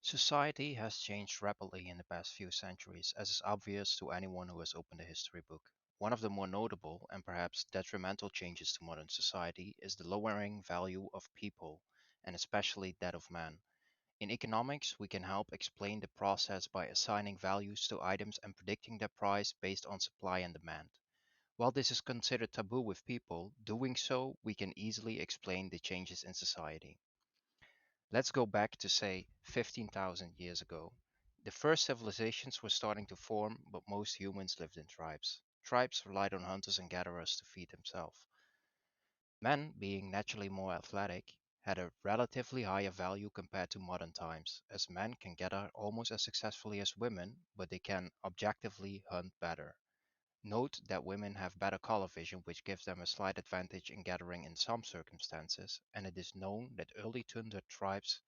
Society has changed rapidly in the past few centuries, as is obvious to anyone who has opened a history book. One of the more notable and perhaps detrimental changes to modern society is the lowering value of people, and especially that of man. In economics, we can help explain the process by assigning values to items and predicting their price based on supply and demand. While this is considered taboo with people, doing so we can easily explain the changes in society. Let's go back to, say, 15,000 years ago. The first civilizations were starting to form, but most humans lived in tribes. Tribes relied on hunters and gatherers to feed themselves. Men, being naturally more athletic, had a relatively higher value compared to modern times, as men can gather almost as successfully as women, but they can objectively hunt better. Note that women have better color vision, which gives them a slight advantage in gathering in some circumstances, and it is known that early tundra tribes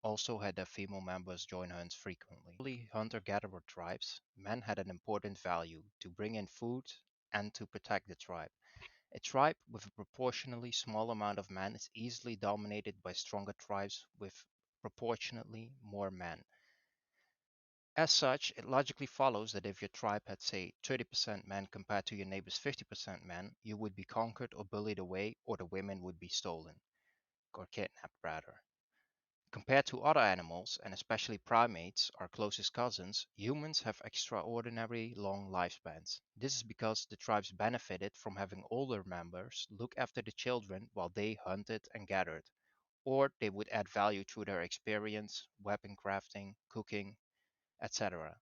also had their female members join hunts frequently. Early hunter-gatherer tribes, men had an important value to bring in food and to protect the tribe. A tribe with a proportionally small amount of men is easily dominated by stronger tribes with proportionately more men. As such, it logically follows that if your tribe had, say, 30% men compared to your neighbor's 50% men, you would be conquered or bullied away, or the women would be stolen, or kidnapped rather. Compared to other animals, and especially primates, our closest cousins, humans have extraordinarily long lifespans. This is because the tribes benefited from having older members look after the children while they hunted and gathered, or they would add value through their experience, weapon crafting, cooking, etc.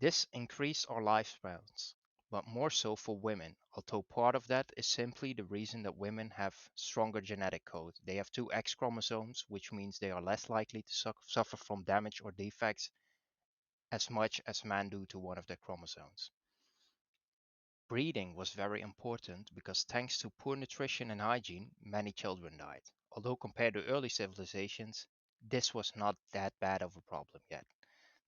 This increased our lifespans, but more so for women, although part of that is simply the reason that women have stronger genetic code. They have two X chromosomes, which means they are less likely to suffer from damage or defects as much as men do to one of their chromosomes. Breeding was very important because thanks to poor nutrition and hygiene, many children died. Although compared to early civilizations, this was not that bad of a problem yet.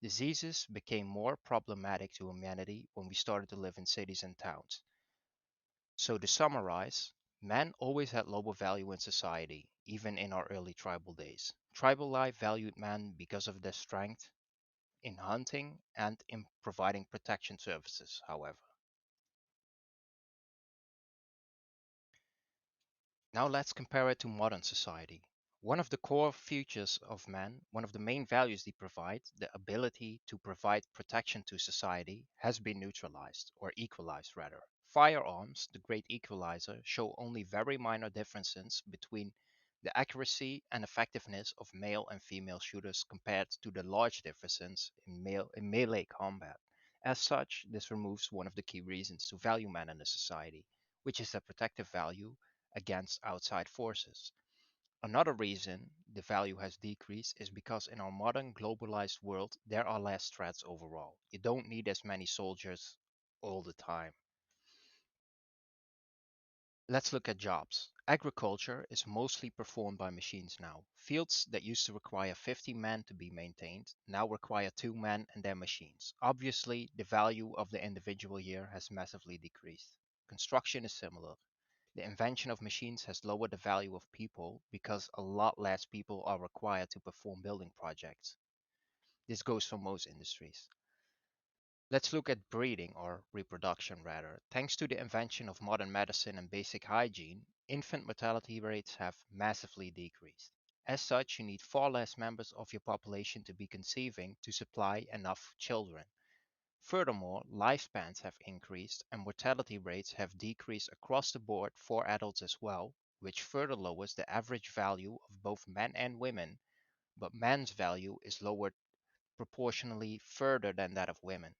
Diseases became more problematic to humanity when we started to live in cities and towns. So, to summarize, men always had lower value in society, even in our early tribal days. Tribal life valued men because of their strength in hunting and in providing protection services, however. Now let's compare it to modern society. One of the core features of man, one of the main values they provide, the ability to provide protection to society, has been neutralized, or equalized rather. Firearms, the great equalizer, show only very minor differences between the accuracy and effectiveness of male and female shooters compared to the large differences in melee combat. As such, this removes one of the key reasons to value man in a society, which is their protective value against outside forces. Another reason the value has decreased is because in our modern globalized world, there are less threats overall. You don't need as many soldiers all the time. Let's look at jobs. Agriculture is mostly performed by machines now. Fields that used to require 50 men to be maintained now require 2 men and their machines. Obviously, the value of the individual here has massively decreased. Construction is similar. The invention of machines has lowered the value of people because a lot less people are required to perform building projects. This goes for most industries. Let's look at breeding or reproduction rather. Thanks to the invention of modern medicine and basic hygiene, infant mortality rates have massively decreased. As such, you need far less members of your population to be conceiving to supply enough children. Furthermore, lifespans have increased and mortality rates have decreased across the board for adults as well, which further lowers the average value of both men and women, but men's value is lowered proportionally further than that of women.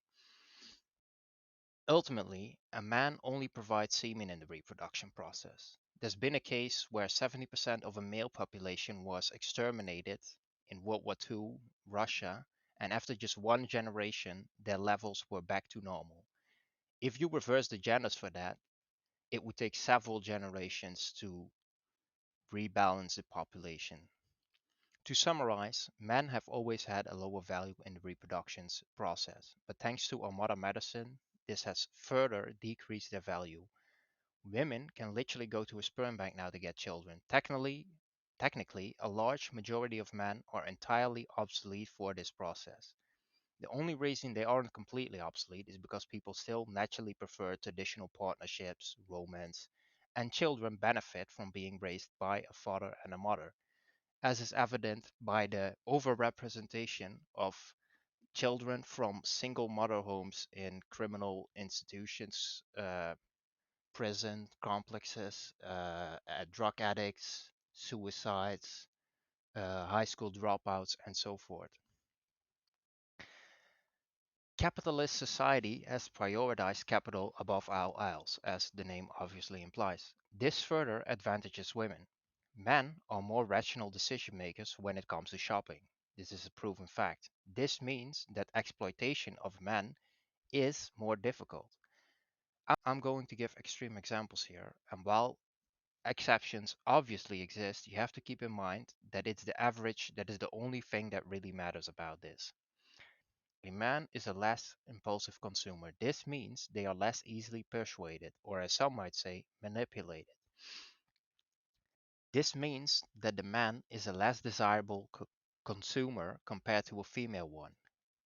Ultimately, a man only provides semen in the reproduction process. There's been a case where 70% of a male population was exterminated in World War II, Russia, and after just one generation, their levels were back to normal. If you reverse the genders for that, it would take several generations to rebalance the population. To summarize, men have always had a lower value in the reproduction process, but thanks to our modern medicine, this has further decreased their value. Women can literally go to a sperm bank now to get children. Technically, Technically, a large majority of men are entirely obsolete for this process. The only reason they aren't completely obsolete is because people still naturally prefer traditional partnerships, romance, and children benefit from being raised by a father and a mother, as is evident by the overrepresentation of children from single mother homes in criminal institutions, prison complexes, drug addicts, suicides, high school dropouts, and so forth. Capitalist society has prioritized capital above all else, as the name obviously implies. This further advantages women. Men are more rational decision makers when it comes to shopping. This is a proven fact. This means that exploitation of men is more difficult. I'm going to give extreme examples here, and while exceptions obviously exist, you have to keep in mind that it's the average that is the only thing that really matters about this. A man is a less impulsive consumer. This means they are less easily persuaded, or as some might say, manipulated. This means that the man is a less desirable consumer compared to a female one.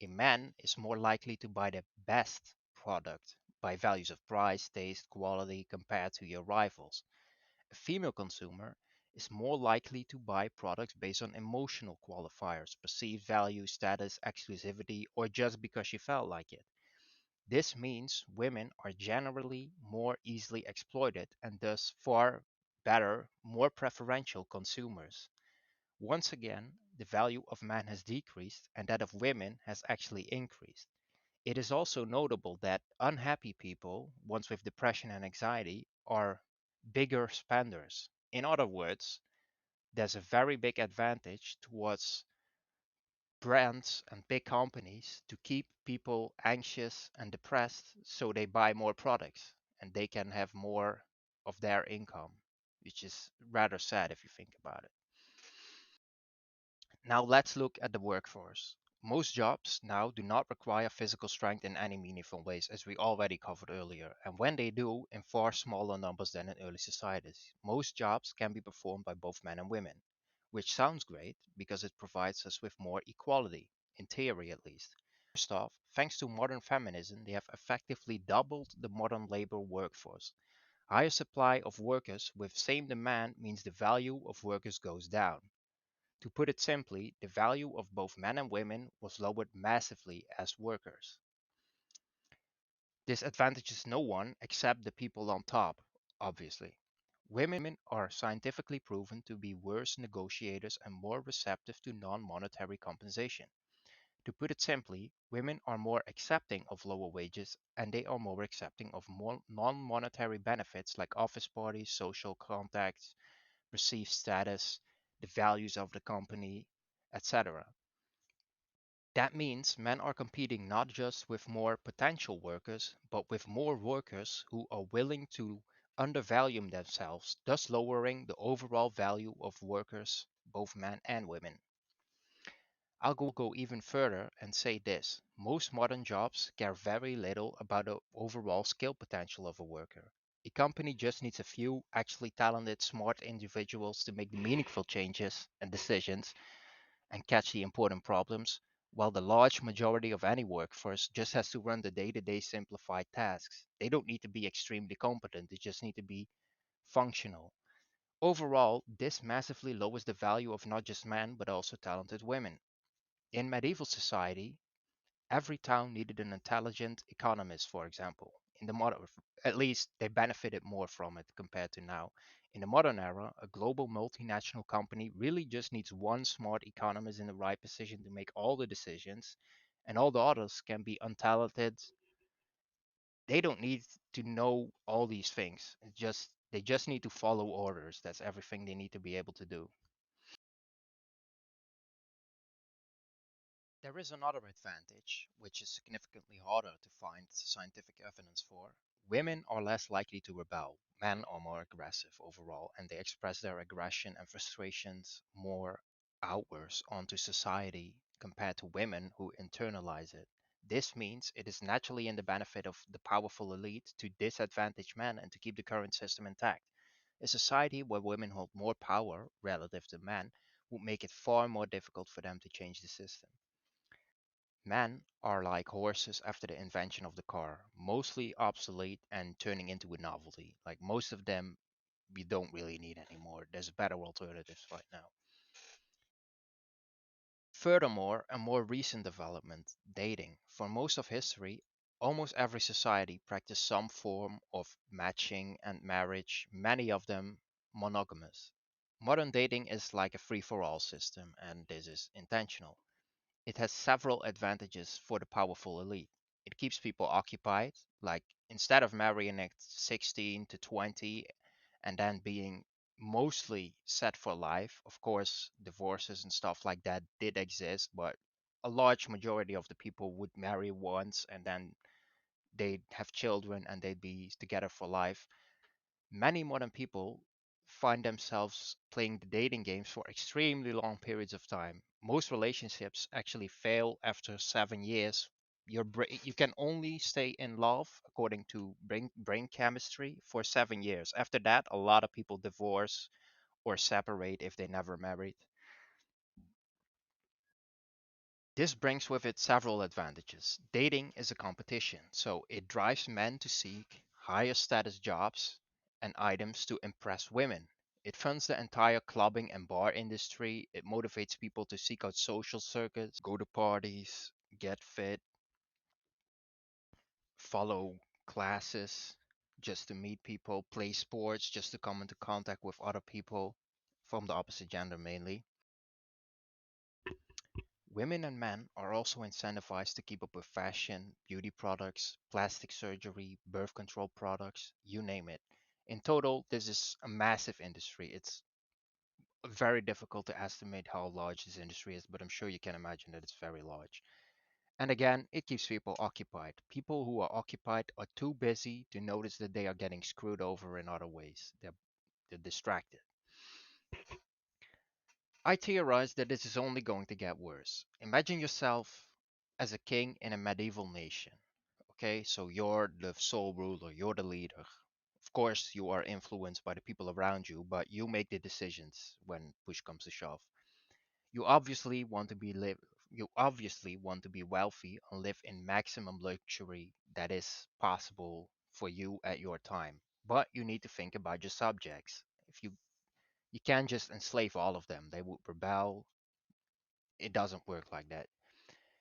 A man is more likely to buy the best product by values of price, taste, quality compared to your rivals. A female consumer is more likely to buy products based on emotional qualifiers, perceived value, status, exclusivity, or just because she felt like it. This means women are generally more easily exploited and thus far better, more preferential consumers. Once again, the value of man has decreased and that of women has actually increased. It is also notable that unhappy people, ones with depression and anxiety, are bigger spenders. In other words, there's a very big advantage towards brands and big companies to keep people anxious and depressed so they buy more products and they can have more of their income, which is rather sad if you think about it. Now let's look at the workforce. Most jobs now do not require physical strength in any meaningful ways, as we already covered earlier, and when they do, in far smaller numbers than in early societies. Most jobs can be performed by both men and women, which sounds great because it provides us with more equality, in theory at least. First off, thanks to modern feminism, they have effectively doubled the modern labor workforce. Higher supply of workers with same demand means the value of workers goes down. To put it simply, the value of both men and women was lowered massively as workers. This advantages no one except the people on top, obviously. Women are scientifically proven to be worse negotiators and more receptive to non monetary compensation. To put it simply, women are more accepting of lower wages and they are more accepting of more non monetary benefits like office parties, social contacts, perceived status, the values of the company, etc. That means men are competing not just with more potential workers, but with more workers who are willing to undervalue themselves, thus lowering the overall value of workers, both men and women. I'll go even further and say this. Most modern jobs care very little about the overall skill potential of a worker. A company just needs a few actually talented, smart individuals to make the meaningful changes and decisions and catch the important problems, while the large majority of any workforce just has to run the day to day simplified tasks. They don't need to be extremely competent, they just need to be functional. Overall, this massively lowers the value of not just men, but also talented women. In medieval society, every town needed an intelligent economist, for example. In the modern, at least they benefited more from it compared to now. In the modern era, a global multinational company really just needs one smart economist in the right position to make all the decisions, and all the others can be untalented. They don't need to know all these things. It's just they just need to follow orders. That's everything they need to be able to do. There is another advantage, which is significantly harder to find scientific evidence for. Women are less likely to rebel. Men are more aggressive overall, and they express their aggression and frustrations more outwards onto society compared to women who internalize it. This means it is naturally in the benefit of the powerful elite to disadvantage men and to keep the current system intact. A society where women hold more power relative to men would make it far more difficult for them to change the system. Men are like horses after the invention of the car, mostly obsolete and turning into a novelty. Like most of them, we don't really need anymore. There's better alternatives right now. Furthermore, a more recent development, dating. For most of history, almost every society practiced some form of matching and marriage, many of them monogamous. Modern dating is like a free for all system, and this is intentional. It has several advantages for the powerful elite. It keeps people occupied, like instead of marrying at 16 to 20 and then being mostly set for life. Of course, divorces and stuff like that did exist, but a large majority of the people would marry once and then they'd have children and they'd be together for life. Many modern people find themselves playing the dating games for extremely long periods of time. Most relationships actually fail after 7 years. You can only stay in love according to brain chemistry for 7 years. After that, a lot of people divorce or separate if they never married. This brings with it several advantages. Dating is a competition, so it drives men to seek higher status jobs and items to impress women. It funds the entire clubbing and bar industry. It motivates people to seek out social circuits, go to parties, get fit, follow classes just to meet people, play sports just to come into contact with other people from the opposite gender mainly. Women and men are also incentivized to keep up with fashion, beauty products, plastic surgery, birth control products, you name it. In total, this is a massive industry. It's very difficult to estimate how large this industry is, but I'm sure you can imagine that it's very large. And again, it keeps people occupied. People who are occupied are too busy to notice that they are getting screwed over in other ways. They're distracted. I theorize that this is only going to get worse. Imagine yourself as a king in a medieval nation. Okay, so you're the sole ruler, you're the leader. Of course, you are influenced by the people around you, but you make the decisions when push comes to shove. You obviously want to be live you obviously want to be wealthy and live in maximum luxury that is possible for you at your time. But you need to think about your subjects. If you can't just enslave all of them. They would rebel. It doesn't work like that.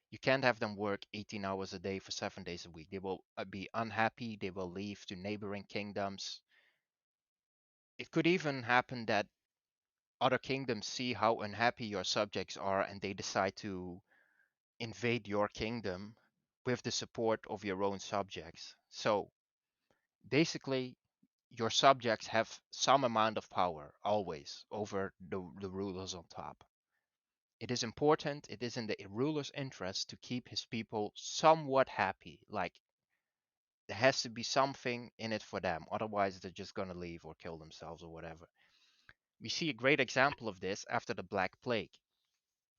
You can't have them work 18 hours a day for 7 days a week. They will be unhappy. They will leave to neighboring kingdoms. It could even happen that other kingdoms see how unhappy your subjects are and they decide to invade your kingdom with the support of your own subjects. So basically, your subjects have some amount of power always over the rulers on top. It is important, it is in the ruler's interest to keep his people somewhat happy. Like, there has to be something in it for them. Otherwise, they're just going to leave or kill themselves or whatever. We see a great example of this after the Black Plague.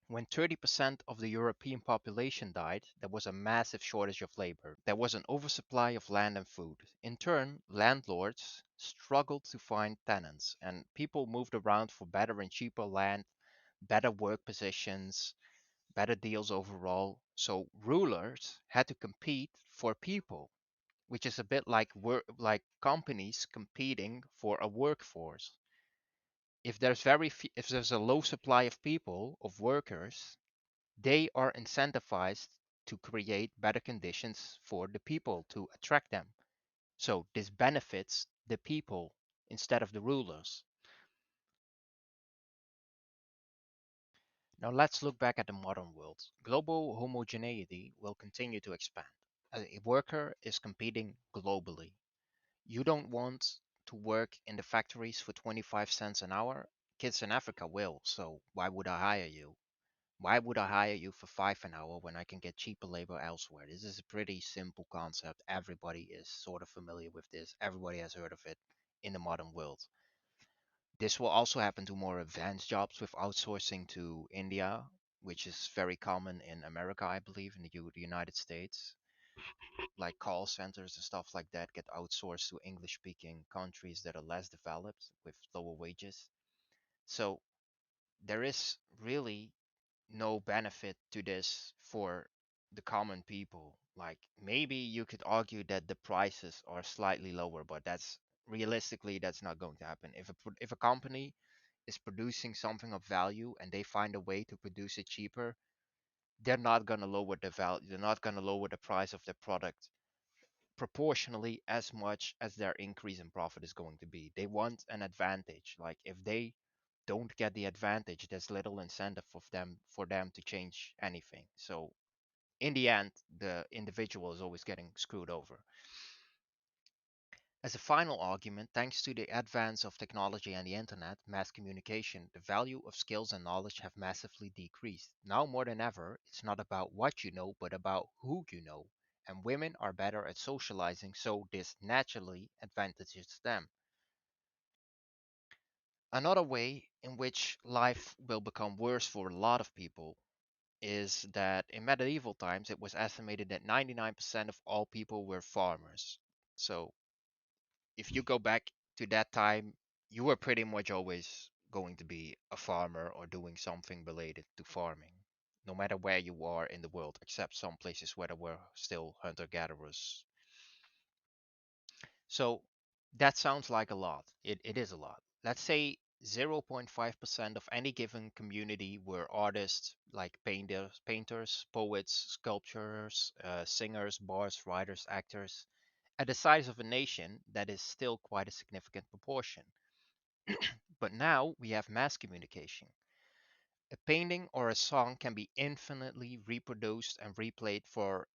When 30% of the European population died, there was a massive shortage of labor. There was an oversupply of land and food. In turn, landlords struggled to find tenants, and people moved around for better and cheaper land, better work positions, better deals overall. So rulers had to compete for people, which is a bit like like companies competing for a workforce. If there's a low supply of people, of workers, they are incentivized to create better conditions for the people to attract them. So this benefits the people instead of the rulers. Now let's look back at the modern world. Global homogeneity will continue to expand. A worker is competing globally. You don't want to work in the factories for 25 cents an hour. Kids in Africa will, so why would I hire you? Why would I hire you for 5 an hour when I can get cheaper labor elsewhere? This is a pretty simple concept. Everybody is sort of familiar with this. Everybody has heard of it in the modern world. This will also happen to more advanced jobs with outsourcing to India, which is very common in America, I believe, in the United States. like call centers and stuff like that get outsourced to English speaking countries that are less developed with lower wages. So there is really no benefit to this for the common people. Like maybe you could argue that the prices are slightly lower, but that's realistically that's not going to happen. If a company is producing something of value and they find a way to produce it cheaper, they're not going to lower the value. They're not going to lower the price of their product proportionally as much as their increase in profit is going to be. They want an advantage. Like if they don't get the advantage, there's little incentive for them to change anything. So in the end, the individual is always getting screwed over. As a final argument, thanks to the advance of technology and the internet, mass communication, the value of skills and knowledge have massively decreased. Now more than ever, it's not about what you know, but about who you know. And women are better at socializing, so this naturally advantages them. Another way in which life will become worse for a lot of people is that in medieval times it was estimated that 99% of all people were farmers. So if you go back to that time, you were pretty much always going to be a farmer or doing something related to farming, no matter where you are in the world, except some places where there were still hunter gatherers. So that sounds like a lot. It is a lot. Let's say 0.5% of any given community were artists like painters, poets, sculptors, singers, bards, writers, actors. At the size of a nation, that is still quite a significant proportion. But now we have mass communication. A painting or a song can be infinitely reproduced and replayed for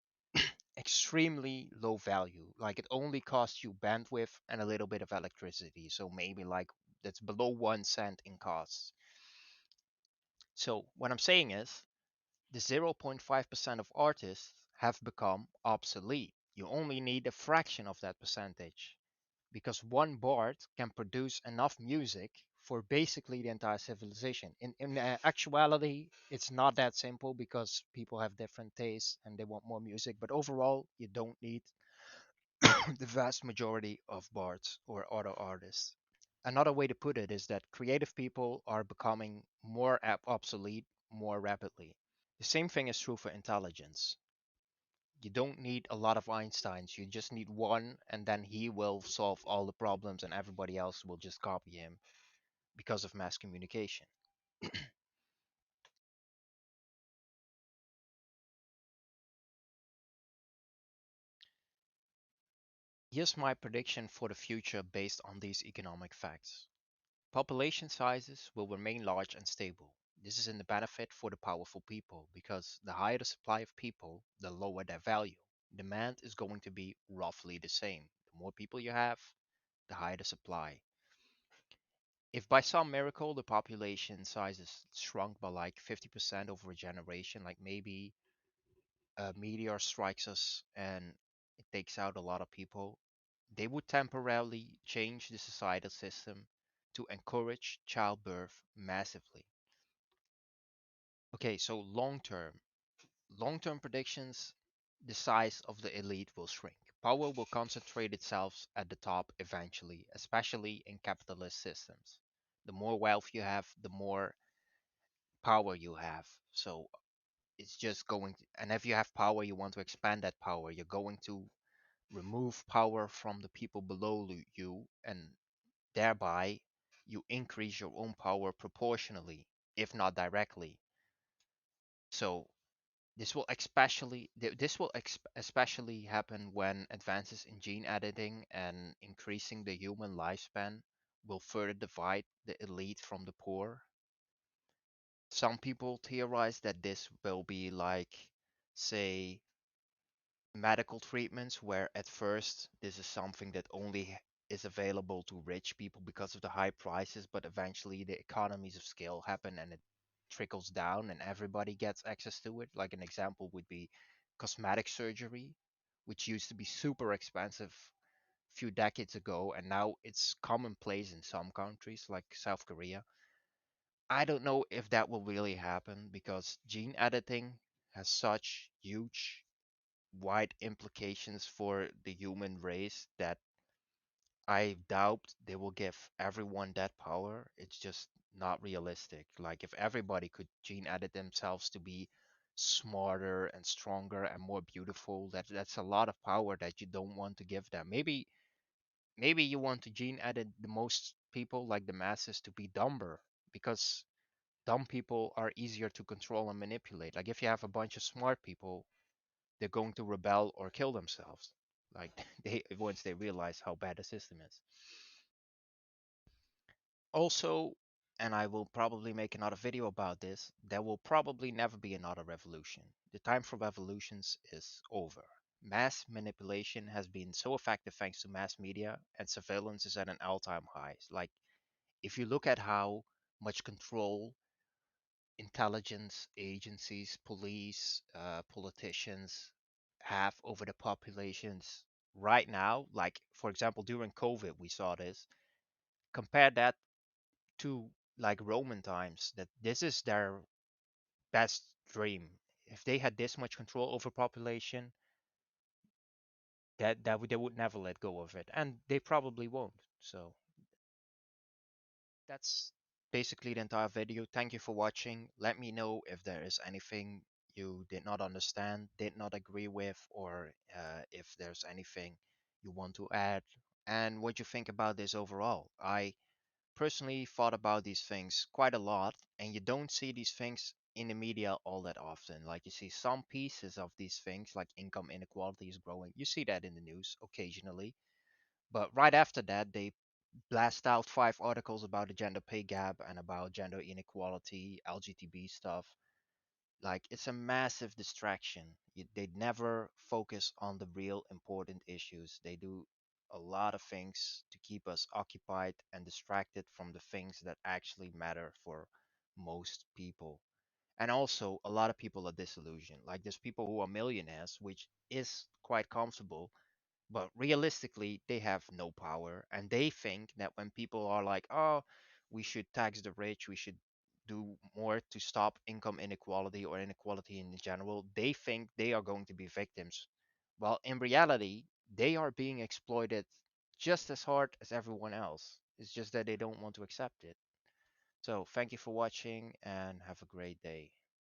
extremely low value. Like it only costs you bandwidth and a little bit of electricity. So maybe like that's below 1 cent in costs. So what I'm saying is the 0.5% of artists have become obsolete. You only need a fraction of that percentage because one bard can produce enough music for basically the entire civilization. In actuality, it's not that simple because people have different tastes and they want more music. But overall, you don't need the vast majority of bards or other artists. Another way to put it is that creative people are becoming more obsolete more rapidly. The same thing is true for intelligence. You don't need a lot of Einsteins, you just need one, and then he will solve all the problems, and everybody else will just copy him because of mass communication. Here's my prediction for the future based on these economic facts. Population sizes will remain large and stable. This is in the benefit for the powerful people because the higher the supply of people, the lower their value. Demand is going to be roughly the same. The more people you have, the higher the supply. If by some miracle the population size is shrunk by like 50% over a generation, like maybe a meteor strikes us and it takes out a lot of people, they would temporarily change the societal system to encourage childbirth massively. Okay, so long term predictions, the size of the elite will shrink. Power will concentrate itself at the top eventually, especially in capitalist systems. The more wealth you have, the more power you have. So it's just going to, and if you have power, you want to expand that power. You're going to remove power from the people below you, and thereby you increase your own power proportionally, if not directly. So this will especially happen when advances in gene editing and increasing the human lifespan will further divide the elite from the poor. Some people theorize that this will be like, say, medical treatments, where at first this is something that only is available to rich people because of the high prices, but eventually the economies of scale happen and it trickles down and everybody gets access to it. Like an example would be cosmetic surgery, which used to be super expensive a few decades ago, and now it's commonplace in some countries like South Korea. I don't know if that will really happen because gene editing has such huge wide implications for the human race that I doubt they will give everyone that power. It's just not realistic. Like if everybody could gene edit themselves to be smarter and stronger and more beautiful, that's a lot of power that you don't want to give them. Maybe you want to gene edit the most people, like the masses, to be dumber because dumb people are easier to control and manipulate. Like if you have a bunch of smart people, they're going to rebel or kill themselves. Like they once they realize how bad the system is. Also, and I will probably make another video about this, there will probably never be another revolution. The time for revolutions is over. Mass manipulation has been so effective thanks to mass media, and surveillance is at an all-time high. Like, if you look at how much control intelligence agencies, police, politicians have over the populations right now, like, for example, during COVID, we saw this. Compare that to like Roman times, that this is their best dream. If they had this much control over population, they would never let go of it, and they probably won't. So that's basically the entire video. Thank you for watching. Let me know if there is anything you did not understand, did not agree with, or if there's anything you want to add, and what you think about this overall. I personally thought about these things quite a lot, and you don't see these things in the media all that often. Like you see some pieces of these things, like income inequality is growing. You see that in the news occasionally, but right after that, they blast out 5 articles about the gender pay gap and about gender inequality, LGBT stuff. Like it's a massive distraction. They never focus on the real important issues. They do a lot of things to keep us occupied and distracted from the things that actually matter for most people. And also, a lot of people are disillusioned. Like there's people who are millionaires, which is quite comfortable, but realistically, they have no power. And they think that when people are like, oh, we should tax the rich, we should do more to stop income inequality or inequality in general, they think they are going to be victims. Well, in reality, they are being exploited just as hard as everyone else. It's just that they don't want to accept it. So, thank you for watching and have a great day.